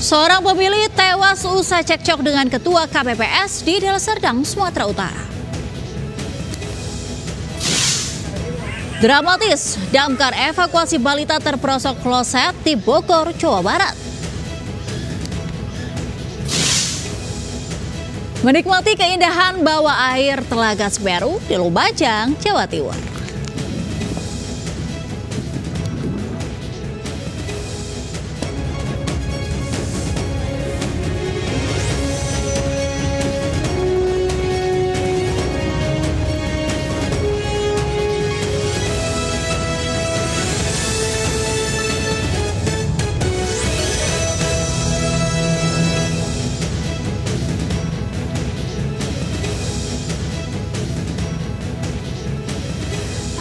Seorang pemilih tewas usai cekcok dengan ketua KPPS di Deli Serdang, Sumatera Utara. Dramatis, damkar evakuasi balita terperosok kloset di Bogor, Jawa Barat. Menikmati keindahan bawah air Telaga Semeru di Lumajang, Jawa Timur.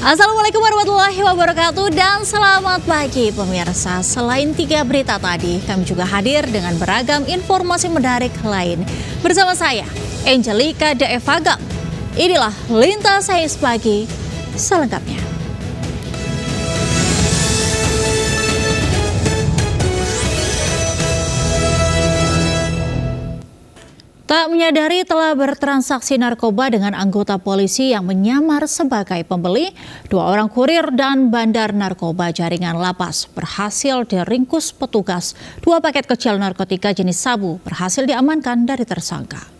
Assalamualaikum warahmatullahi wabarakatuh dan selamat pagi pemirsa. Selain 3 berita tadi, kami juga hadir dengan beragam informasi menarik lain. Bersama saya, Angelika Daevagam. Inilah Lintas Sains Pagi selengkapnya. Tak menyadari telah bertransaksi narkoba dengan anggota polisi yang menyamar sebagai pembeli, 2 orang kurir dan bandar narkoba jaringan lapas berhasil diringkus petugas. 2 paket kecil narkotika jenis sabu berhasil diamankan dari tersangka.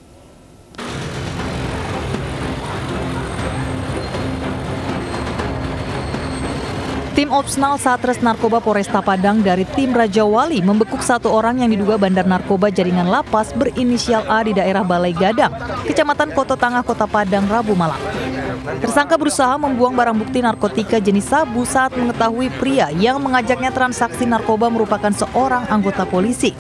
Tim Opsnal Satres Narkoba Polresta Padang dari tim Raja Wali membekuk 1 orang yang diduga bandar narkoba jaringan lapas berinisial A di daerah Balai Gadang, Kecamatan Koto Tangah, Kota Padang, Rabu malam. Tersangka berusaha membuang barang bukti narkotika jenis sabu saat mengetahui pria yang mengajaknya transaksi narkoba merupakan seorang anggota polisi.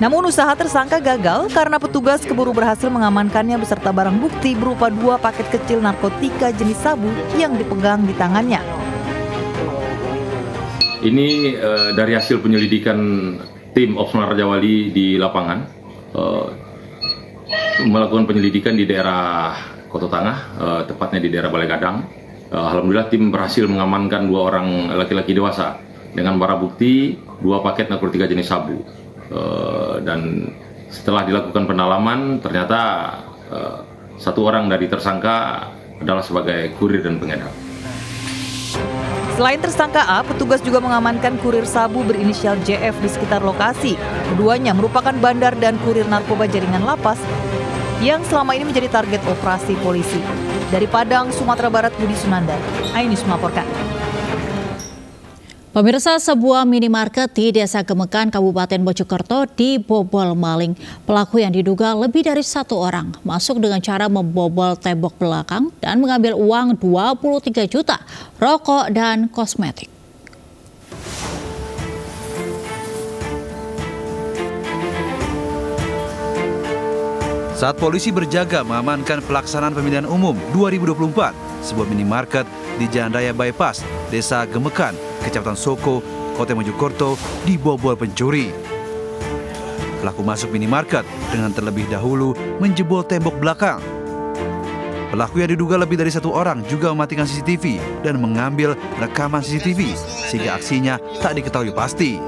Namun usaha tersangka gagal karena petugas keburu berhasil mengamankannya beserta barang bukti berupa 2 paket kecil narkotika jenis sabu yang dipegang di tangannya. Ini dari hasil penyelidikan tim Opsnal Raja Wali di lapangan, melakukan penyelidikan di daerah Koto Tangah, tepatnya di daerah Balai Gadang. Alhamdulillah tim berhasil mengamankan 2 orang laki-laki dewasa dengan barang bukti 2 paket narkotika jenis sabu. Dan setelah dilakukan pendalaman ternyata 1 orang dari tersangka adalah sebagai kurir dan pengedar. Selain tersangka A, petugas juga mengamankan kurir sabu berinisial JF di sekitar lokasi. Keduanya merupakan bandar dan kurir narkoba jaringan lapas yang selama ini menjadi target operasi polisi. Dari Padang, Sumatera Barat, Budi Sunandar, iNews melaporkan. Pemirsa, sebuah minimarket di Desa Gemekan, Kabupaten Mojokerto dibobol maling. Pelaku yang diduga lebih dari 1 orang masuk dengan cara membobol tembok belakang dan mengambil uang 23 juta, rokok dan kosmetik. Saat polisi berjaga mengamankan pelaksanaan pemilihan umum 2024, sebuah minimarket di Jalan Raya Bypass, Desa Gemekan, Kecamatan Soko, Kota Mojokerto dibobol pencuri. Pelaku masuk minimarket dengan terlebih dahulu menjebol tembok belakang. Pelaku yang diduga lebih dari 1 orang juga mematikan CCTV dan mengambil rekaman CCTV sehingga aksinya tak diketahui pasti.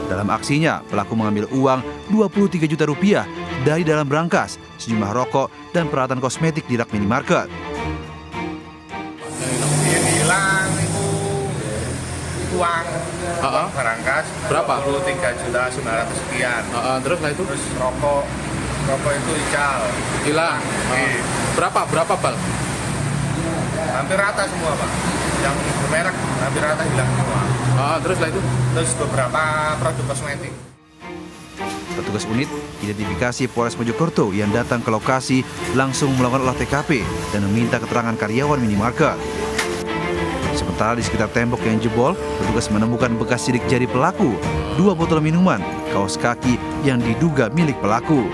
Dalam aksinya, pelaku mengambil uang 23 juta rupiah dari dalam brankas, sejumlah rokok dan peralatan kosmetik di rak minimarket. Hilang itu uang berangkas berapa? 23.900.000 sekian. Terus lah itu? Terus rokok itu hilang. Berapa bal? Hampir rata semua, Pak. Yang bermerek hampir rata hilang semua. Terus lah itu? Terus beberapa produk kosmetik. Petugas unit identifikasi Polres Mojokerto yang datang ke lokasi langsung melakukan olah TKP dan meminta keterangan karyawan minimarket. Sementara di sekitar tembok yang jebol, petugas menemukan bekas sidik jari pelaku, 2 botol minuman, kaos kaki yang diduga milik pelaku.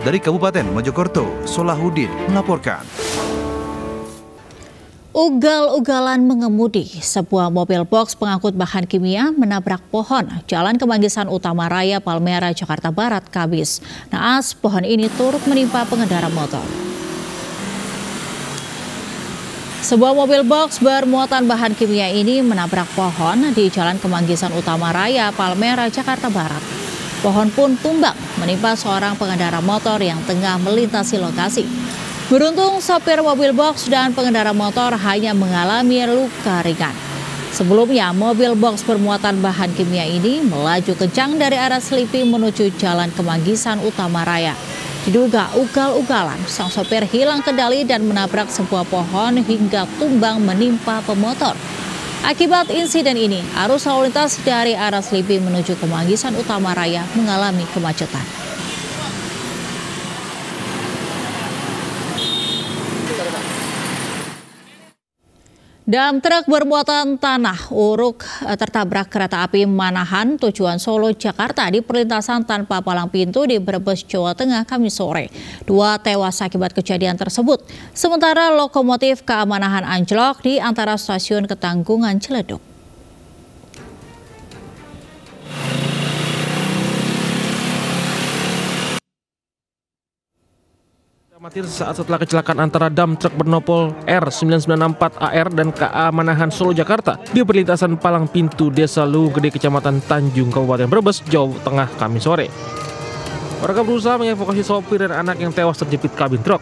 Dari Kabupaten Mojokerto, Solahuddin melaporkan. Ugal-ugalan mengemudi, sebuah mobil box pengangkut bahan kimia menabrak pohon Jalan Kemanggisan Utama Raya Palmera, Jakarta Barat, Kamis. Naas pohon ini turut menimpa pengendara motor. Sebuah mobil box bermuatan bahan kimia ini menabrak pohon di Jalan Kemanggisan Utama Raya, Palmerah, Jakarta Barat. Pohon pun tumbang menimpa seorang pengendara motor yang tengah melintasi lokasi. Beruntung sopir mobil box dan pengendara motor hanya mengalami luka ringan. Sebelumnya, mobil box bermuatan bahan kimia ini melaju kencang dari arah Selipi menuju Jalan Kemanggisan Utama Raya. Diduga ugal-ugalan, sang sopir hilang kendali dan menabrak sebuah pohon hingga tumbang menimpa pemotor. Akibat insiden ini, arus lalu lintas dari arah Selipi menuju Kemanggisan Utama Raya mengalami kemacetan. Dam truk bermuatan tanah uruk tertabrak kereta api Manahan tujuan Solo, Jakarta di perlintasan tanpa palang pintu di Brebes, Jawa Tengah, Kamis sore. 2 tewas akibat kejadian tersebut. Sementara lokomotif KA Manahan anjlok di antara stasiun Ketanggungan Ciledug. Amatir saat setelah kecelakaan antara dam truk bernopol R9964AR dan KA Manahan Solo, Jakarta di perlintasan palang pintu Desa Luwu Gede, Kecamatan Tanjung, Kabupaten Brebes, Jawa Tengah, Kamis sore. Warga berusaha mengevakuasi sopir dan anak yang tewas terjepit kabin truk.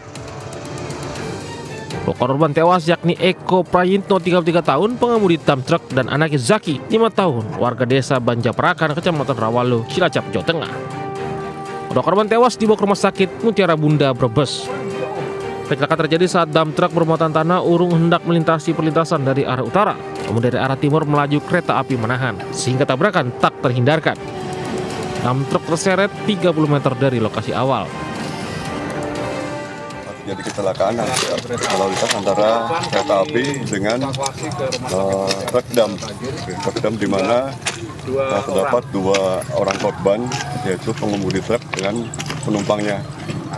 Korban tewas yakni Eko Prayitno 33 tahun, pengemudi dam truk, dan anaknya Zaki 5 tahun, warga desa Banjaparakan, Kecamatan Rawalo, Cilacap, Jawa Tengah. Kedua korban tewas dibawa ke rumah sakit Mutiara Bunda, Brebes. Kecelakaan terjadi saat dam truk bermuatan tanah urung hendak melintasi perlintasan dari arah utara, namun dari arah timur melaju kereta api Manahan, sehingga tabrakan tak terhindarkan. Dam truk terseret 30 meter dari lokasi awal. Jadi kecelakaan lalu lintas antara kereta api dengan truk dam di mana terdapat 2 orang korban, yaitu pengemudi truk dengan penumpangnya.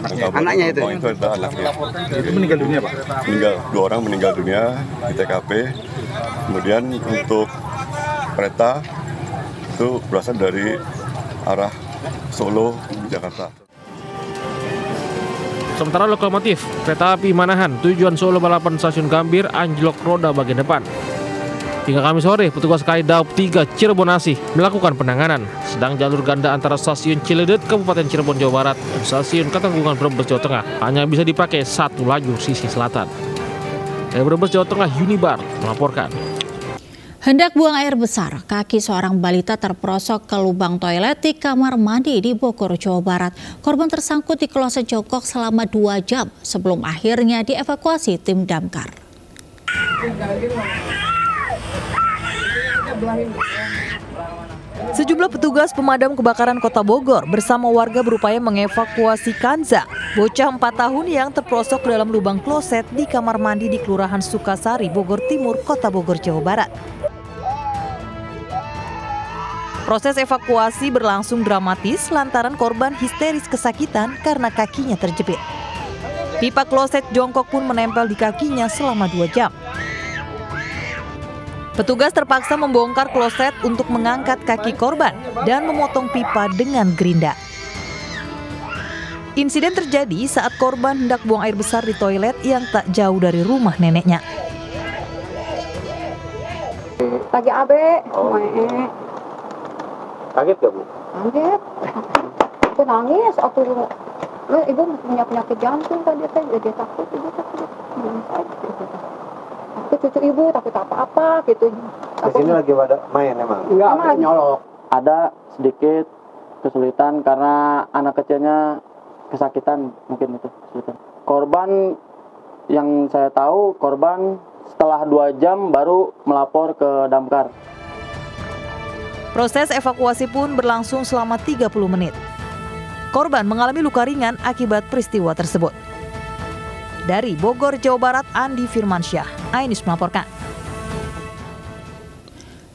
Anaknya itu adalah anaknya. Itu meninggal dunia, Pak? Meninggal, 2 orang meninggal dunia di TKP. Kemudian untuk kereta itu berasal dari arah Solo, Jakarta. Sementara lokomotif kereta api Manahan tujuan Solo Balapan Stasiun Gambir anjlok roda bagian depan. Hingga Kamis sore, petugas KAI Daob 3 Cirebon Asih melakukan penanganan. Sedang jalur ganda antara stasiun Ciledug, Kabupaten Cirebon, Jawa Barat, dan stasiun Ketanggungan Brebes, Jawa Tengah hanya bisa dipakai 1 lajur sisi selatan. Dari Brebes, Jawa Tengah, Yunibar melaporkan. Hendak buang air besar, kaki seorang balita terperosok ke lubang toilet di kamar mandi di Bogor, Jawa Barat. Korban tersangkut di kloset jongkok selama 2 jam sebelum akhirnya dievakuasi tim damkar. Sejumlah petugas pemadam kebakaran Kota Bogor bersama warga berupaya mengevakuasi Kanza, bocah 4 tahun yang terperosok ke dalam lubang kloset di kamar mandi di Kelurahan Sukasari, Bogor Timur, Kota Bogor, Jawa Barat. Proses evakuasi berlangsung dramatis lantaran korban histeris kesakitan karena kakinya terjepit. Pipa kloset jongkok pun menempel di kakinya selama 2 jam. Petugas terpaksa membongkar kloset untuk mengangkat kaki korban dan memotong pipa dengan gerinda. Insiden terjadi saat korban hendak buang air besar di toilet yang tak jauh dari rumah neneknya. Lagi abe, Kaget gak, Bu? kaget. Aku nangis, ibu punya penyakit jantung tadi, dia takut, ibu takut. Aku cucu ibu takut apa-apa gitu. Di sini lagi pada main emang? Enggak, nyolok. Ada sedikit kesulitan karena anak kecilnya kesakitan, mungkin itu kesulitan. Korban yang saya tahu, korban setelah 2 jam baru melapor ke damkar. Proses evakuasi pun berlangsung selama 30 menit. Korban mengalami luka ringan akibat peristiwa tersebut. Dari Bogor, Jawa Barat, Andi Firmansyah, iNews melaporkan.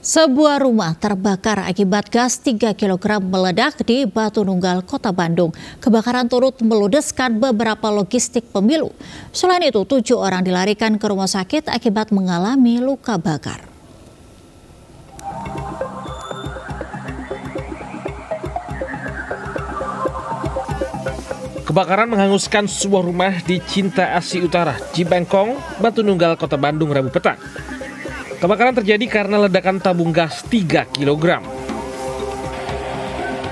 Sebuah rumah terbakar akibat gas 3 kg meledak di Batu Nunggal, Kota Bandung. Kebakaran turut meludeskan beberapa logistik pemilu. Selain itu, 7 orang dilarikan ke rumah sakit akibat mengalami luka bakar. Kebakaran menghanguskan sebuah rumah di Cinta Asih Utara, Cibengkong, Batu Nunggal, Kota Bandung, Rabu petang. Kebakaran terjadi karena ledakan tabung gas 3 kg.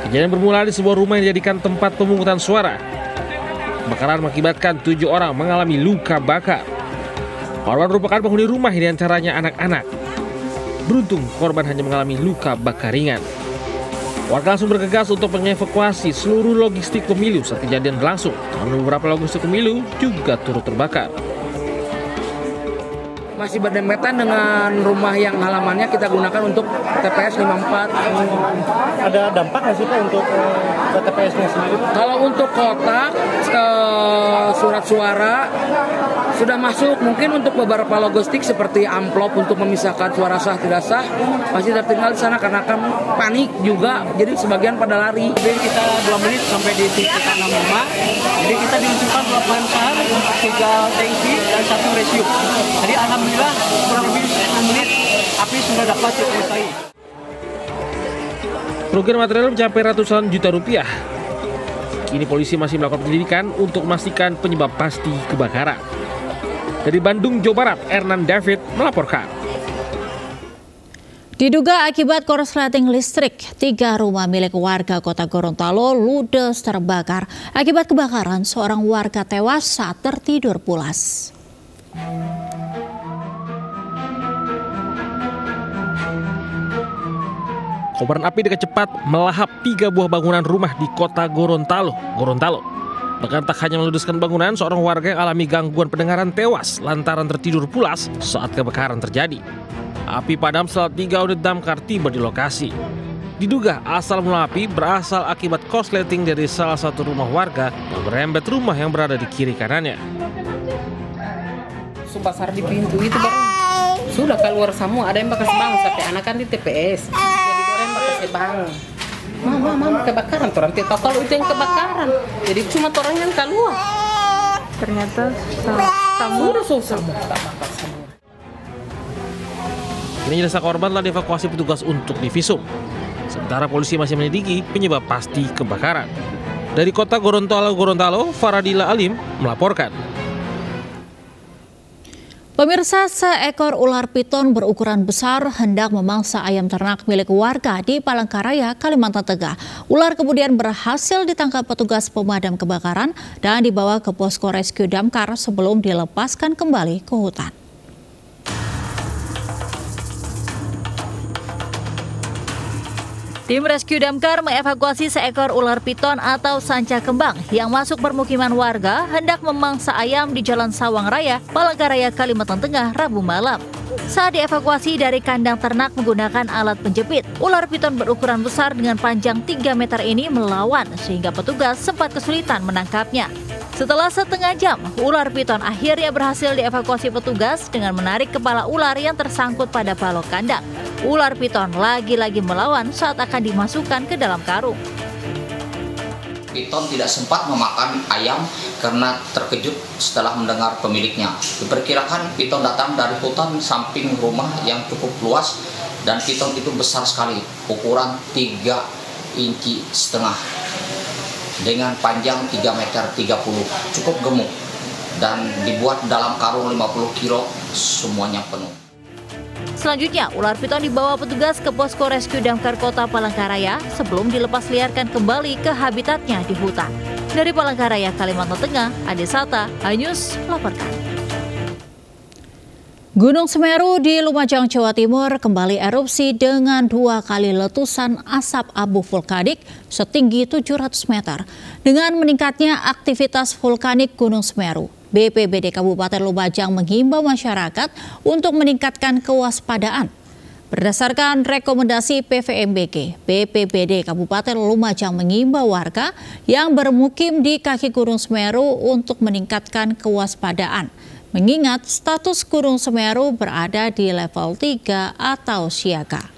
Kejadian bermula di sebuah rumah yang dijadikan tempat pemungutan suara. Kebakaran mengakibatkan 7 orang mengalami luka bakar. Korban merupakan penghuni rumah, diantaranya anak-anak. Beruntung korban hanya mengalami luka bakar ringan. Warga langsung bergegas untuk mengevakuasi seluruh logistik pemilu saat kejadian berlangsung. Namun beberapa logistik pemilu juga turut terbakar. Masih berdempetan dengan rumah yang halamannya kita gunakan untuk TPS 54. Ada dampak nggak sih Pak untuk TPS-nya sendiri? Kalau untuk kotak, surat suara sudah masuk. Mungkin untuk beberapa logistik seperti amplop untuk memisahkan suara sah tidak sah masih tertinggal di sana karena kan panik juga. Jadi sebagian pada lari. Jadi kita 2 menit sampai di titik 65. Jadi kita diusulkan 8 saham, 3 tangki dan 1 rescue. Jadi alhamdulillah kurang lebih 10 menit api sudah dapat selesai. Kerugian material mencapai ratusan juta rupiah. Kini polisi masih melakukan penyelidikan untuk memastikan penyebab pasti kebakaran. Dari Bandung, Jawa Barat, Ernan David melaporkan. Diduga akibat korsleting listrik, 3 rumah milik warga Kota Gorontalo ludes terbakar. Akibat kebakaran, seorang warga tewas saat tertidur pulas. Kobaran api dengan cepat melahap 3 buah bangunan rumah di Kota Gorontalo. Bahkan tak hanya meludeskan bangunan, seorang warga yang alami gangguan pendengaran tewas lantaran tertidur pulas saat kebakaran terjadi. Api padam setelah 3 unit damkar tiba di lokasi. Diduga asal mula api berasal akibat korsleting dari salah satu rumah warga yang merembet rumah yang berada di kiri kanannya. Pasar di pintu itu baru sudah keluar semua, ada yang bekas bang sampai anak kan di TPS. Jadi orang bekas bang. Mama kebakaran, orang tidak tahu kalau itu yang kebakaran. Jadi cuma orang yang keluar. Ternyata sudah susah. Kini jenazah korban telah dievakuasi petugas untuk divisum. Sementara polisi masih menyelidiki penyebab pasti kebakaran. Dari Kota Gorontalo, Faradila Alim melaporkan. Pemirsa, seekor ular piton berukuran besar hendak memangsa ayam ternak milik warga di Palangkaraya, Kalimantan Tengah. Ular kemudian berhasil ditangkap petugas pemadam kebakaran dan dibawa ke posko rescue damkar sebelum dilepaskan kembali ke hutan. Tim rescue damkar mengevakuasi seekor ular piton atau sanca kembang yang masuk permukiman warga hendak memangsa ayam di Jalan Sawang Raya, Palangkaraya, Kalimantan Tengah, Rabu malam. Saat dievakuasi dari kandang ternak menggunakan alat penjepit, ular piton berukuran besar dengan panjang 3 meter ini melawan sehingga petugas sempat kesulitan menangkapnya. Setelah setengah jam, ular piton akhirnya berhasil dievakuasi petugas dengan menarik kepala ular yang tersangkut pada balok kandang. Ular piton lagi-lagi melawan saat akan dimasukkan ke dalam karung. Piton tidak sempat memakan ayam karena terkejut setelah mendengar pemiliknya. Diperkirakan piton datang dari hutan samping rumah yang cukup luas dan piton itu besar sekali, ukuran 3,5 inci dengan panjang 3,30 meter, cukup gemuk dan dibuat dalam karung 50 kilo, semuanya penuh. Selanjutnya, ular piton dibawa petugas ke posko rescue damkar Kota Palangkaraya sebelum dilepas liarkan kembali ke habitatnya di hutan. Dari Palangkaraya, Kalimantan Tengah, Adesata, Hanyus melaporkan. Gunung Semeru di Lumajang, Jawa Timur kembali erupsi dengan 2 kali letusan asap abu vulkanik setinggi 700 meter. Dengan meningkatnya aktivitas vulkanik Gunung Semeru, BPBD Kabupaten Lumajang menghimbau masyarakat untuk meningkatkan kewaspadaan. Berdasarkan rekomendasi PVMBG, BPBD Kabupaten Lumajang menghimbau warga yang bermukim di kaki Gunung Semeru untuk meningkatkan kewaspadaan, mengingat status Gunung Semeru berada di level 3 atau siaga.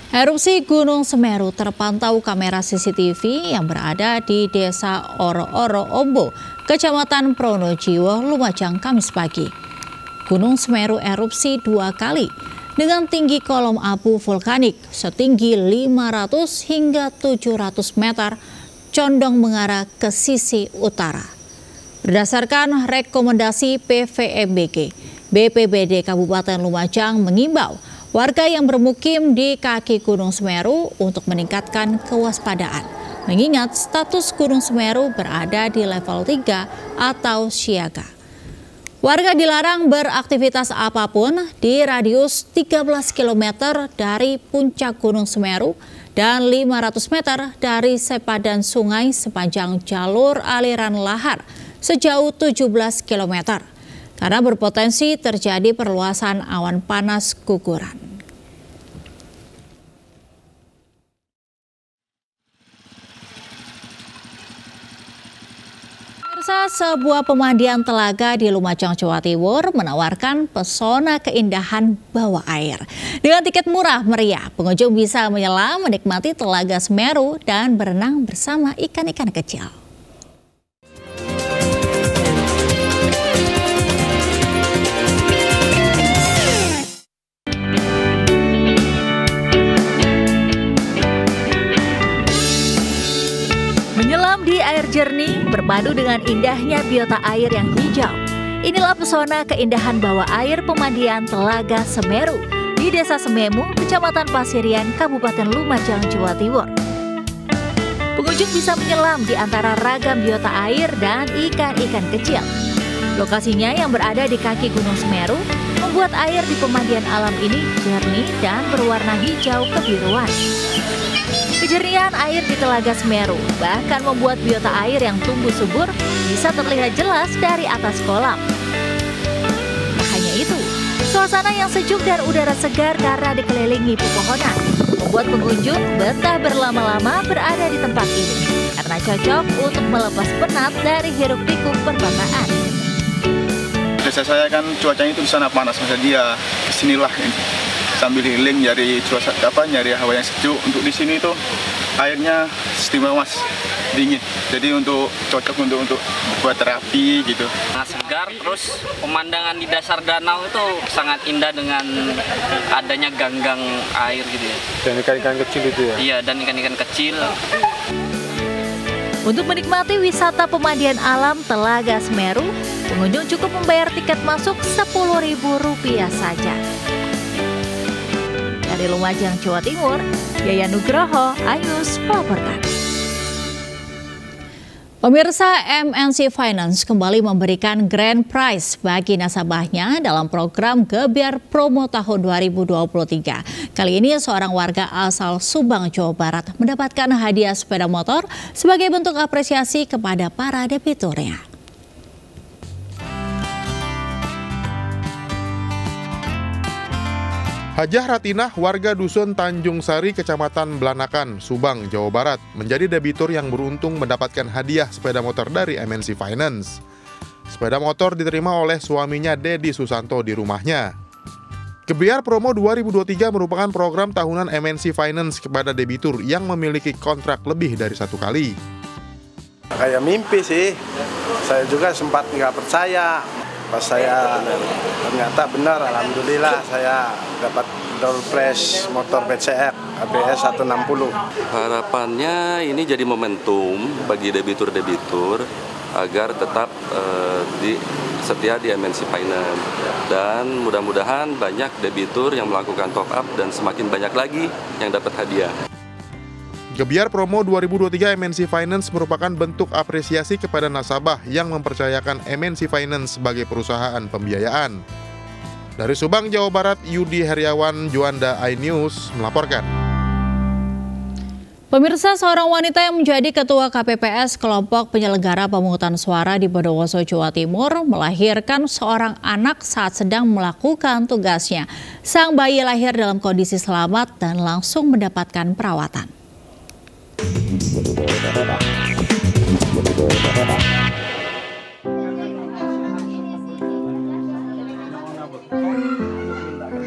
Erupsi Gunung Semeru terpantau kamera CCTV yang berada di Desa Oro-Oro Ombo, Kecamatan Pronojiwo, Lumajang, Kamis pagi. Gunung Semeru erupsi 2 kali. dengan tinggi kolom abu vulkanik setinggi 500 hingga 700 meter condong mengarah ke sisi utara. Berdasarkan rekomendasi PVMBG, BPBD Kabupaten Lumajang mengimbau warga yang bermukim di kaki Gunung Semeru untuk meningkatkan kewaspadaan, mengingat status Gunung Semeru berada di level 3 atau siaga. Warga dilarang beraktivitas apapun di radius 13 km dari puncak Gunung Semeru dan 500 meter dari sepadan sungai sepanjang jalur aliran lahar sejauh 17 km karena berpotensi terjadi perluasan awan panas guguran. Sebuah pemandian telaga di Lumajang, Jawa Timur menawarkan pesona keindahan bawah air. Dengan tiket murah meriah, pengunjung bisa menyelam, menikmati telaga Semeru dan berenang bersama ikan-ikan kecil. Menyelam di air jernih berpadu dengan indahnya biota air yang hijau. Inilah pesona keindahan bawah air pemandian Telaga Semeru di Desa Sememu, Kecamatan Pasirian, Kabupaten Lumajang, Jawa Timur. Pengunjung bisa menyelam di antara ragam biota air dan ikan-ikan kecil. Lokasinya yang berada di kaki Gunung Semeru membuat air di pemandian alam ini jernih dan berwarna hijau kebiruan. Kejernihan air di Telaga Semeru bahkan membuat biota air yang tumbuh subur bisa terlihat jelas dari atas kolam. Tak hanya itu, suasana yang sejuk dan udara segar karena dikelilingi pepohonan membuat pengunjung betah berlama-lama berada di tempat ini karena cocok untuk melepas penat dari hiruk-pikuk perkotaan. Desa saya kan cuacanya itu di sana panas, masa dia kesinilah sambil healing nyari nyari hawa yang sejuk. Untuk di sini tuh airnya istimewa mas, dingin. Jadi untuk cocok untuk buat terapi gitu. Nah, segar, terus pemandangan di dasar danau itu sangat indah dengan adanya ganggang air gitu ya. Dan ikan-ikan kecil itu ya? Iya, dan ikan-ikan kecil. Untuk menikmati wisata pemandian alam Telaga Semeru, pengunjung cukup membayar tiket masuk Rp10.000 saja. Dari Lumajang, Jawa Timur, Yaya Nugroho, iNews melaporkan. Pemirsa, MNC Finance kembali memberikan grand prize bagi nasabahnya dalam program Gebyar Promo tahun 2023. Kali ini seorang warga asal Subang, Jawa Barat mendapatkan hadiah sepeda motor sebagai bentuk apresiasi kepada para debiturnya. Hajah Ratinah, warga Dusun Tanjung Sari, Kecamatan Blanakan, Subang, Jawa Barat, menjadi debitur yang beruntung mendapatkan hadiah sepeda motor dari MNC Finance. Sepeda motor diterima oleh suaminya Dedi Susanto di rumahnya. Gebyar Promo 2023 merupakan program tahunan MNC Finance kepada debitur yang memiliki kontrak lebih dari 1 kali. Kayak mimpi sih, saya juga sempat nggak percaya. Pas saya ternyata benar, alhamdulillah saya dapat door prize motor BCR ABS 160. Harapannya ini jadi momentum bagi debitur-debitur agar tetap setia di MNC Finance, dan mudah-mudahan banyak debitur yang melakukan top up dan semakin banyak lagi yang dapat hadiah. Gebyar Promo 2023 MNC Finance merupakan bentuk apresiasi kepada nasabah yang mempercayakan MNC Finance sebagai perusahaan pembiayaan. Dari Subang, Jawa Barat, Yudi Heriawan, Juanda, iNews melaporkan. Pemirsa, seorang wanita yang menjadi ketua KPPS kelompok penyelenggara pemungutan suara di Bondowoso, Jawa Timur melahirkan seorang anak saat sedang melakukan tugasnya. Sang bayi lahir dalam kondisi selamat dan langsung mendapatkan perawatan.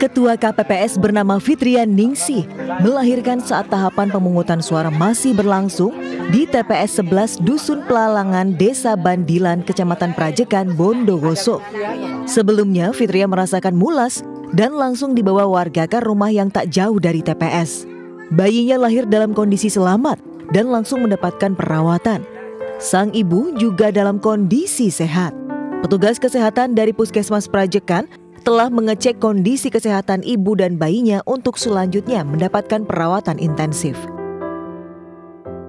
Ketua KPPS bernama Fitrian Ningsih melahirkan saat tahapan pemungutan suara masih berlangsung di TPS 11 Dusun Pelalangan, Desa Bandilan, Kecamatan Prajekan, Bondowoso. Sebelumnya, Fitrian merasakan mulas dan langsung dibawa warga ke rumah yang tak jauh dari TPS. Bayinya lahir dalam kondisi selamat dan langsung mendapatkan perawatan. Sang ibu juga dalam kondisi sehat. Petugas kesehatan dari Puskesmas Prajekan telah mengecek kondisi kesehatan ibu dan bayinya untuk selanjutnya mendapatkan perawatan intensif.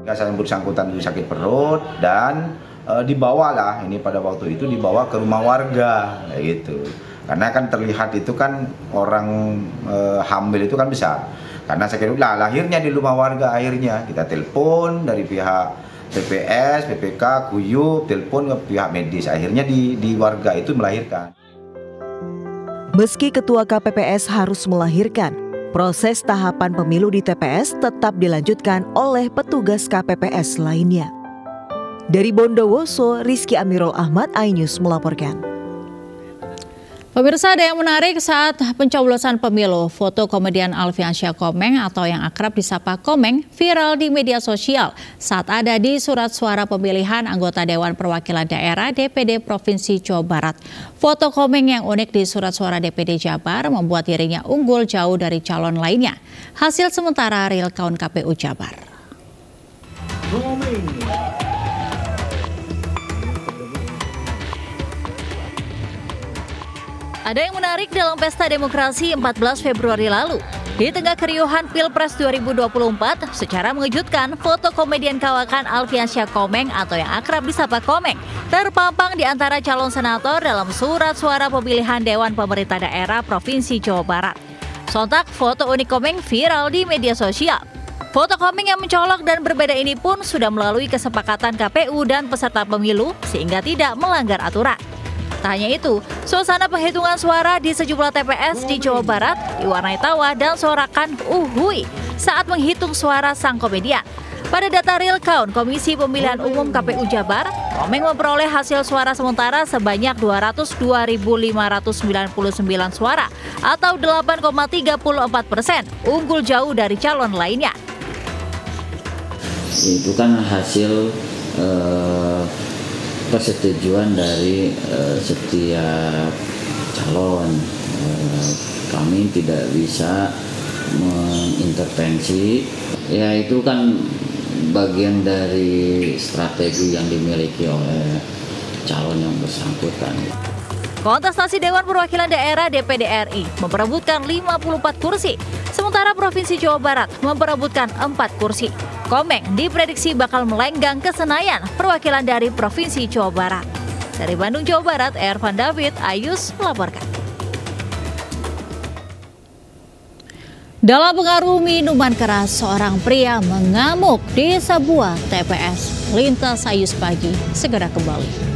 Yang bersangkutan itu sakit perut dan dibawalah ini pada waktu itu dibawa ke rumah warga gitu. Karena kan terlihat itu kan orang hamil itu kan besar. Karena sakit lah lahirnya di rumah warga, akhirnya kita telepon dari pihak TPS, PPK, Kuyup, telepon ke pihak medis. Akhirnya di warga itu melahirkan. Meski ketua KPPS harus melahirkan, proses tahapan pemilu di TPS tetap dilanjutkan oleh petugas KPPS lainnya. Dari Bondowoso, Rizky Amirul Ahmad, iNews melaporkan. Pemirsa, ada yang menarik saat pencoblosan pemilu. Foto komedian Alfiansyah Komeng atau yang akrab disapa Komeng viral di media sosial saat ada di surat suara pemilihan anggota Dewan Perwakilan Daerah DPD Provinsi Jawa Barat. Foto Komeng yang unik di surat suara DPD Jabar membuat dirinya unggul jauh dari calon lainnya. Hasil sementara real count KPU Jabar. Ada yang menarik dalam pesta demokrasi 14 Februari lalu. Di tengah keriuhan Pilpres 2024, secara mengejutkan, foto komedian kawakan Alfiansyah Komeng atau yang akrab disapa Komeng terpampang di antara calon senator dalam surat suara pemilihan Dewan Pemerintah Daerah Provinsi Jawa Barat. Sontak, foto unik Komeng viral di media sosial. Foto Komeng yang mencolok dan berbeda ini pun sudah melalui kesepakatan KPU dan peserta pemilu sehingga tidak melanggar aturan. Tak hanya itu, suasana penghitungan suara di sejumlah TPS di Jawa Barat diwarnai tawa dan sorakan uhui saat menghitung suara sang komedian. Pada data real count Komisi Pemilihan Umum KPU Jabar, Komeng memperoleh hasil suara sementara sebanyak 202.599 suara atau 8,34%, unggul jauh dari calon lainnya. Itu kan hasil persetujuan dari setiap calon. Kami tidak bisa mengintervensi. Ya itu kan bagian dari strategi yang dimiliki oleh calon yang bersangkutan. Kontestasi Dewan Perwakilan Daerah DPD RI memperebutkan 54 kursi, sementara Provinsi Jawa Barat memperebutkan 4 kursi. Komeng diprediksi bakal melenggang ke Senayan, perwakilan dari Provinsi Jawa Barat. Dari Bandung, Jawa Barat, Ervan David, iNews melaporkan. Dalam pengaruh minuman keras, seorang pria mengamuk di sebuah TPS. Lintas iNews pagi, segera kembali.